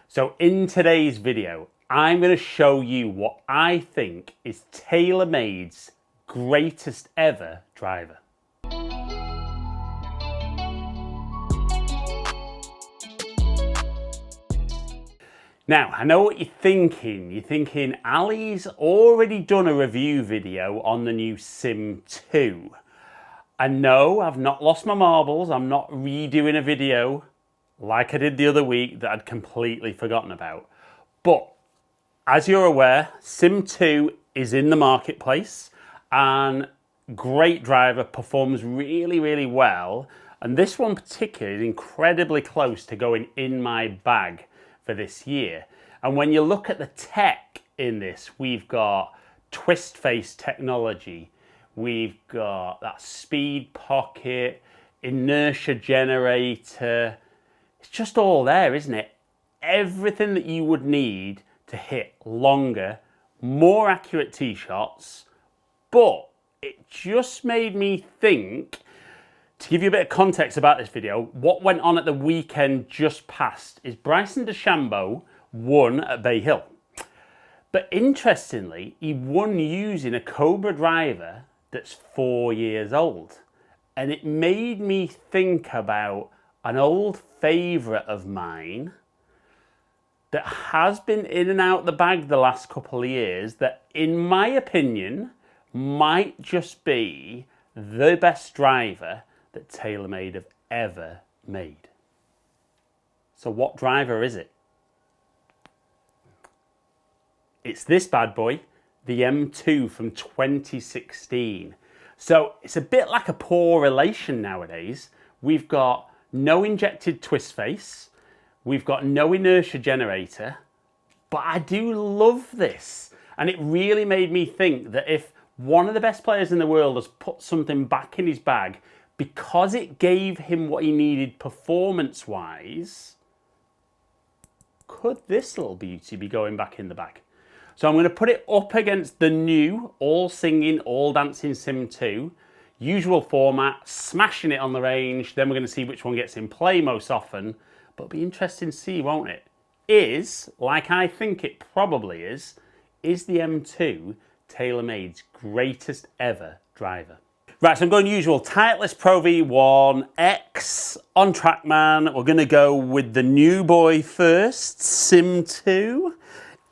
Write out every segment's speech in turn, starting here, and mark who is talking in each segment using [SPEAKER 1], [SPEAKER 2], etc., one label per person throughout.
[SPEAKER 1] So in today's video, I'm going to show you what I think is Taylormade's greatest ever driver. Now, I know what you're thinking. You're thinking, Ali's already done a review video on the new Sim 2. And no, I've not lost my marbles. I'm not redoing a video like I did the other week that I'd completely forgotten about. But as you're aware, Sim 2 is in the marketplace and great driver, performs really, really well. And this one particularly is incredibly close to going in my bag for this year. And when you look at the tech in this, we've got twist face technology, we've got that speed pocket, inertia generator. It's just all there, isn't it? Everything that you would need to hit longer, more accurate tee shots, but it just made me think, to give you a bit of context about this video, what went on at the weekend just past is Bryson DeChambeau won at Bay Hill. But interestingly, he won using a Cobra driver that's 4 years old. And it made me think about an old favourite of mine that has been in and out the bag the last couple of years that, in my opinion, might just be the best driver that TaylorMade have ever made. So what driver is it? It's this bad boy, the M2 from 2016. So it's a bit like a poor relation nowadays. We've got no injected twist face, we've got no inertia generator, but I do love this. And it really made me think that if one of the best players in the world has put something back in his bag because it gave him what he needed performance-wise, could this little beauty be going back in the bag? So I'm going to put it up against the new all singing, all dancing Sim 2. Usual format, smashing it on the range. Then we're going to see which one gets in play most often. But it'll be interesting to see, won't it? Is, like I think it probably is the M2 TaylorMade's greatest ever driver? Right, so I'm going usual Titleist Pro V1 X on Trackman. We're going to go with the new boy first, Sim 2.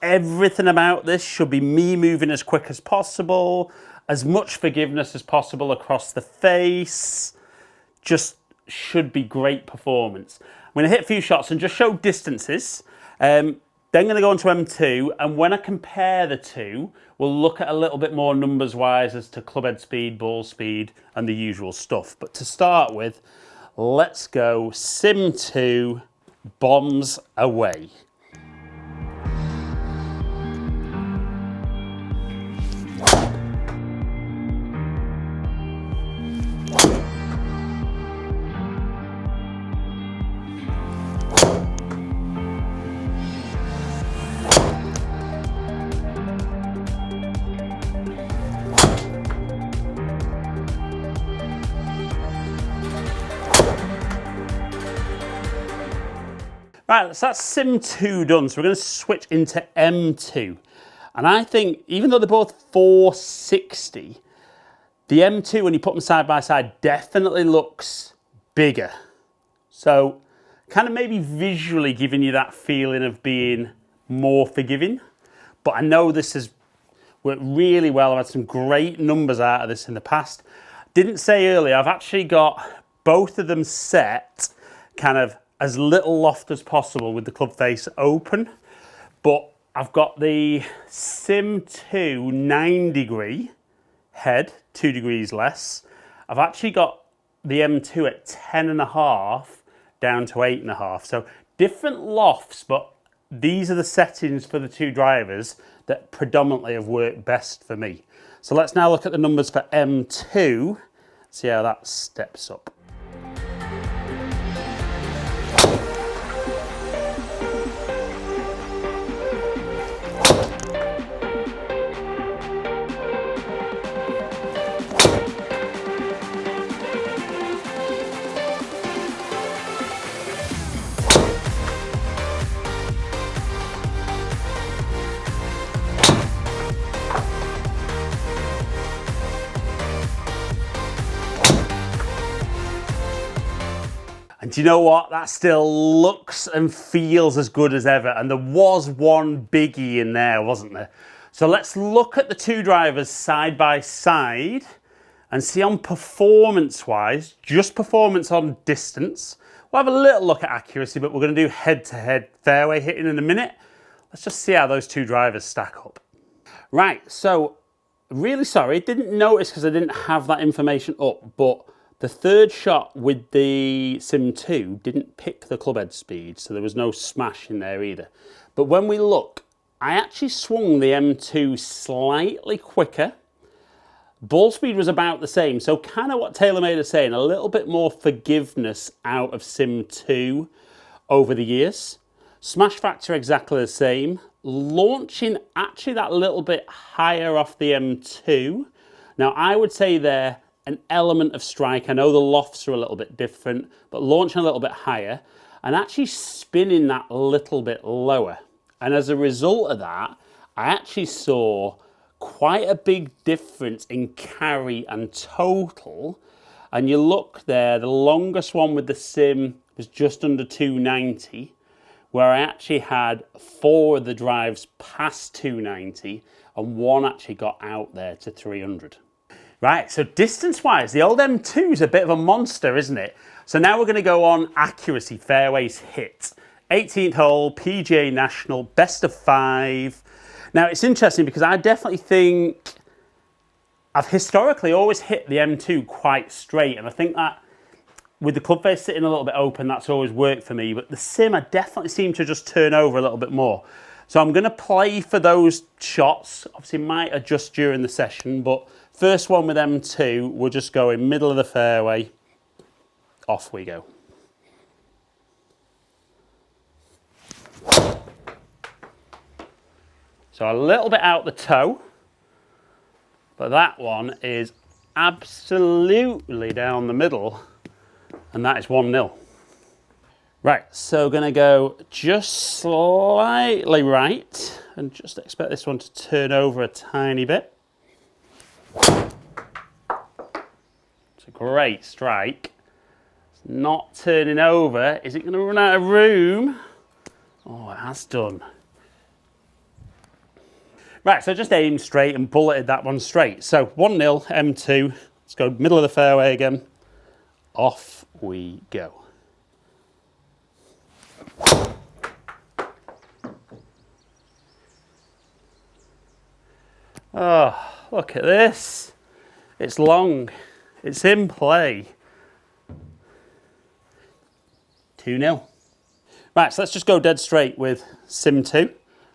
[SPEAKER 1] Everything about this should be me moving as quick as possible, as much forgiveness as possible across the face. Just should be great performance. I'm going to hit a few shots and just show distances. Then going to go on to M2, and when I compare the two, we'll look at a little bit more numbers-wise as to clubhead speed, ball speed, and the usual stuff. But to start with, let's go Sim 2, bombs away. Right, so that's Sim 2 done, so we're going to switch into M2. And I think, even though they're both 460, the M2, when you put them side by side, definitely looks bigger. So, kind of maybe visually giving you that feeling of being more forgiving. But I know this has worked really well. I've had some great numbers out of this in the past. Didn't say earlier, I've actually got both of them set kind of as little loft as possible with the club face open, but I've got the Sim 2 9-degree head, 2 degrees less. I've actually got the M2 at 10.5 down to 8.5. So different lofts, but these are the settings for the two drivers that predominantly have worked best for me. So let's now look at the numbers for M2, see how that steps up. do you know what? That still looks and feels as good as ever. And there was one biggie in there, wasn't there? So let's look at the two drivers side by side and see on performance-wise, just performance on distance. We'll have a little look at accuracy, but we're going to do head-to-head fairway hitting in a minute. Let's just see how those two drivers stack up. Right, so really sorry, didn't notice because I didn't have that information up, but the third shot with the Sim 2 didn't pick the club head speed, so there was no smash in there either. But when we look, I actually swung the M2 slightly quicker. Ball speed was about the same, so kind of what Taylormade is saying, a little bit more forgiveness out of Sim 2 over the years. Smash factor exactly the same. Launching actually that little bit higher off the M2. Now I would say there an element of strike. I know the lofts are a little bit different, but launching a little bit higher and actually spinning that a little bit lower. And as a result of that, I actually saw quite a big difference in carry and total. And you look there, the longest one with the Sim was just under 290, where I actually had 4 of the drives past 290 and one actually got out there to 300. Right, so distance-wise, the old M2 is a bit of a monster, isn't it? So now we're going to go on accuracy, fairways hit. 18th hole, PGA National, best of 5. Now, it's interesting because I definitely think I've historically always hit the M2 quite straight, and I think that with the club face sitting a little bit open, that's always worked for me, but the Sim, I definitely seem to just turn over a little bit more. So I'm going to play for those shots. Obviously, might adjust during the session, but first one with M2, we'll just go in middle of the fairway. Off we go. So a little bit out the toe, but that one is absolutely down the middle, and that is 1-0. Right, so going to go just slightly right and just expect this one to turn over a tiny bit. It's a great strike. It's not turning over. Is it going to run out of room? Oh, it has done. Right, so just aimed straight and bulleted that one straight. So 1-0, M2. Let's go middle of the fairway again. Off we go. Oh, look at this. It's long. It's in play. 2-0. Right, so let's just go dead straight with Sim 2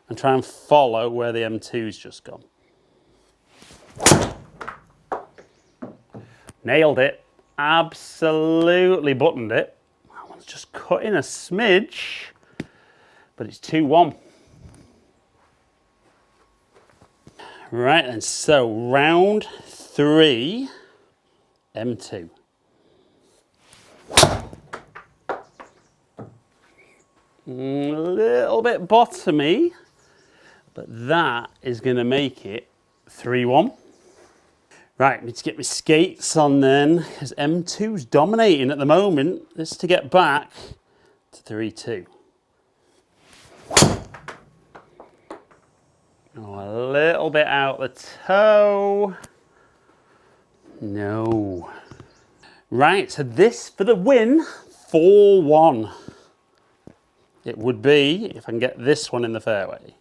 [SPEAKER 1] and try and follow where the M2's just gone. Nailed it. Absolutely buttoned it. That one's just cut in a smidge, but it's 2-1. Right, and so round 3, M2. A little bit bottomy, but that is going to make it 3-1. Right, need to get my skates on then, because M2's dominating at the moment. This is to get back to 3-2. Oh, a little bit out the toe. No. Right, so this for the win, 4-1. It would be if I can get this one in the fairway.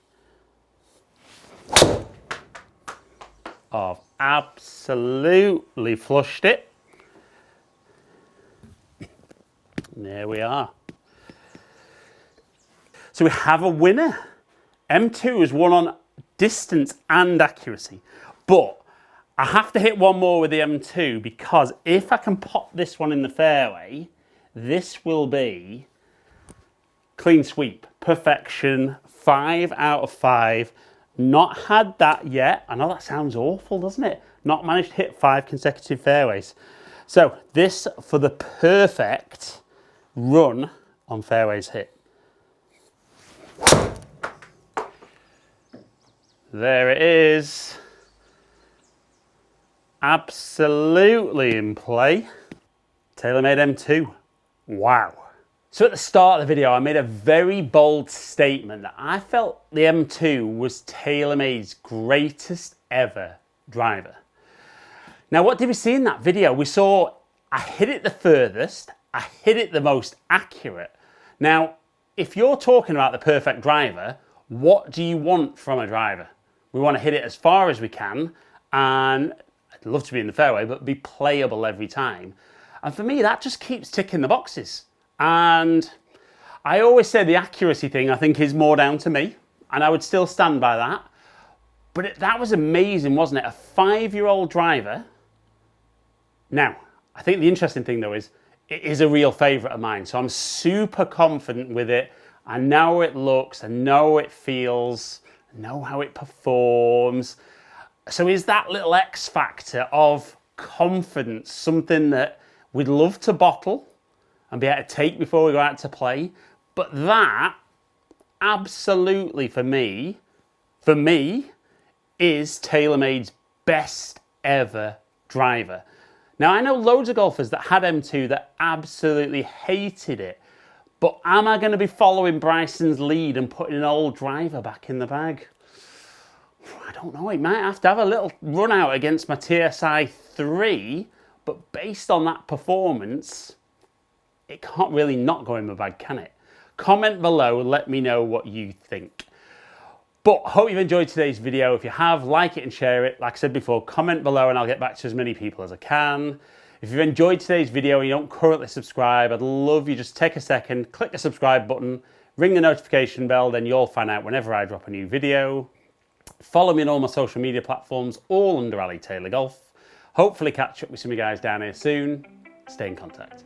[SPEAKER 1] I've absolutely flushed it. There we are. So we have a winner. M2 has won on distance and accuracy, but I have to hit one more with the M2 because if I can pop this one in the fairway, this will be clean sweep, perfection, 5 out of 5. Not had that yet. I know that sounds awful, doesn't it? Not managed to hit 5 consecutive fairways. So this for the perfect run on fairways hit. There it is. Absolutely in play. Taylormade M2. Wow. So at the start of the video, I made a very bold statement that I felt the M2 was Taylormade's greatest ever driver. Now, what did we see in that video? We saw I hit it the furthest, I hit it the most accurate. Now, if you're talking about the perfect driver, what do you want from a driver? We want to hit it as far as we can, and I'd love to be in the fairway, but be playable every time. And for me, that just keeps ticking the boxes. And I always say the accuracy thing, I think, is more down to me, and I would still stand by that. But that was amazing, wasn't it? A 5-year-old driver. Now, I think the interesting thing, though, is it is a real favourite of mine, so I'm super confident with it. I know how it looks, I know how it feels, I know how it performs. So is that little X factor of confidence something that we'd love to bottle and be able to take before we go out to play? But that, absolutely for me, is Taylormade's best ever driver. Now, I know loads of golfers that had M2 that absolutely hated it, but am I going to be following Bryson's lead and putting an old driver back in the bag? I don't know, it might have to have a little run out against my TSI 3, but based on that performance, it can't really not go in my bag, can it? Comment below, let me know what you think. But I hope you've enjoyed today's video. If you have, like it and share it. Like I said before, comment below and I'll get back to as many people as I can. If you've enjoyed today's video and you don't currently subscribe, I'd love you just take a second, click the subscribe button, ring the notification bell, then you'll find out whenever I drop a new video. Follow me on all my social media platforms, all under Ali Taylor Golf. Hopefully catch up with some of you guys down here soon. Stay in contact.